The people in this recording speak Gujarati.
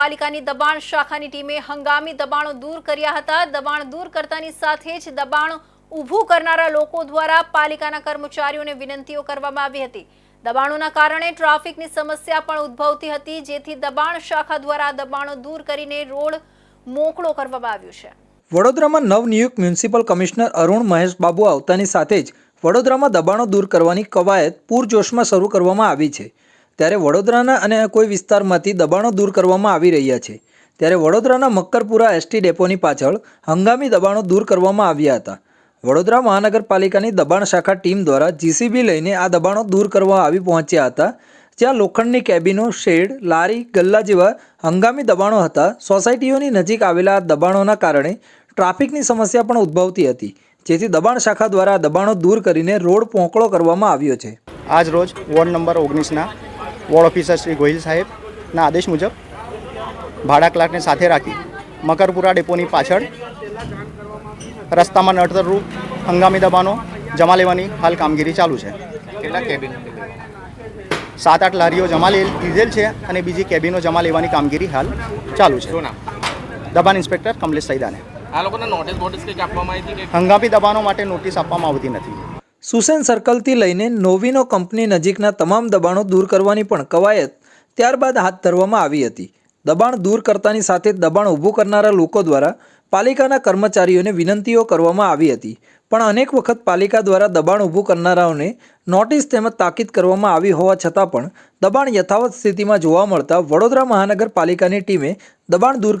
પાલિકાની દબાણ શાખાની ટીમે હંગામી દબાણો દૂર કર્યા હતા। દબાણ દૂર કરતાની સાથે જ દબાણ ઊભું કરનારા લોકો દ્વારા પાલિકાના કર્મચારીઓને વિનંતીઓ કરવામાં આવી હતી। દબાણોના કારણે ટ્રાફિકની સમસ્યા પણ ઉદ્ભવતી હતી, જેથી દબાણ શાખા દ્વારા દબાણો દૂર કરીને રોડ મોકળો કરવામાં આવ્યો છે। વડોદરામાં નવનિયુક્ત મ્યુનિસિપલ કમિશનર અરુણ મહેશ બાબુ આવતાની સાથે જ વડોદરામાં દબાણો દૂર કરવાની કવાયત પૂરજોશમાં શરૂ કરવામાં આવી છે। ત્યારે વડોદરાના અને કોઈ વિસ્તારમાંથી દબાણો દૂર કરવામાં આવી રહ્યા છે। ત્યારે વડોદરાના મક્કરપુરા એસટી ડેપોની પાછળ હંગામી દબાણો દૂર કરવામાં આવ્યા હતા। વડોદરા મહાનગરપાલિકાની દબાણ શાખા ટીમ દ્વારા જીસીબી લઈને આ દબાણો દૂર કરવા આવી પહોંચ્યા હતા, જ્યાં લોખંડની કેબિનો, શેડ, લારી, ગલ્લા જેવા હંગામી દબાણો હતા। સોસાયટીઓની નજીક આવેલા આ દબાણોના કારણે ટ્રાફિકની સમસ્યા પણ ઉદ્ભવતી હતી, જેથી દબાણ શાખા દ્વારા દબાણો દૂર કરીને રોડ મોકળો કરવામાં આવ્યો છે। આજ રોજ વોર્ડ નંબર 19ના વોર્ડ ઓફિસર શ્રી ગોહિલ સાહેબના આદેશ મુજબ ભાડા ક્લાર્કને સાથે રાખી મકરપુરા ડેપોની પાછળ રસ્તામાં નડતરરૂપ હંગામી દબાણો જમા લેવાની હાલ કામગીરી ચાલુ છે। કેટલા કેબિન 7-8 લારીઓ જમા લીધેલ છે અને બીજી કેબિનો જમા લેવાની કામગીરી હાલ ચાલુ છે। શું નામ? દબાણ ઇન્સ્પેક્ટર કમલેશ સૈદાને। આ લોકોને નોટિસ કંઈક આપવામાં આવી હતી કે હંગામી દબાણો માટે નોટિસ આપવામાં આવતી નથી। સુસેન સર્કલથી લઈને નોવિનો કંપની નજીકના તમામ દબાણો દૂર કરવાની પણ કવાયત ત્યારબાદ હાથ ધરવામાં આવી હતી। દબાણ દૂર કરતાની સાથે દબાણ ઊભું કરનારા લોકો દ્વારા પાલિકાના કર્મચારીઓને વિનંતીઓ કરવામાં આવી હતી, પણ અનેક વખત પાલિકા દ્વારા દબાણ ઊભું કરનારાઓને નોટિસ તેમજ તાકીદ કરવામાં આવી હોવા છતાં પણ દબાણ યથાવત સ્થિતિમાં જોવા મળતા વડોદરા મહાનગરપાલિકાની ટીમે દબાણ દૂર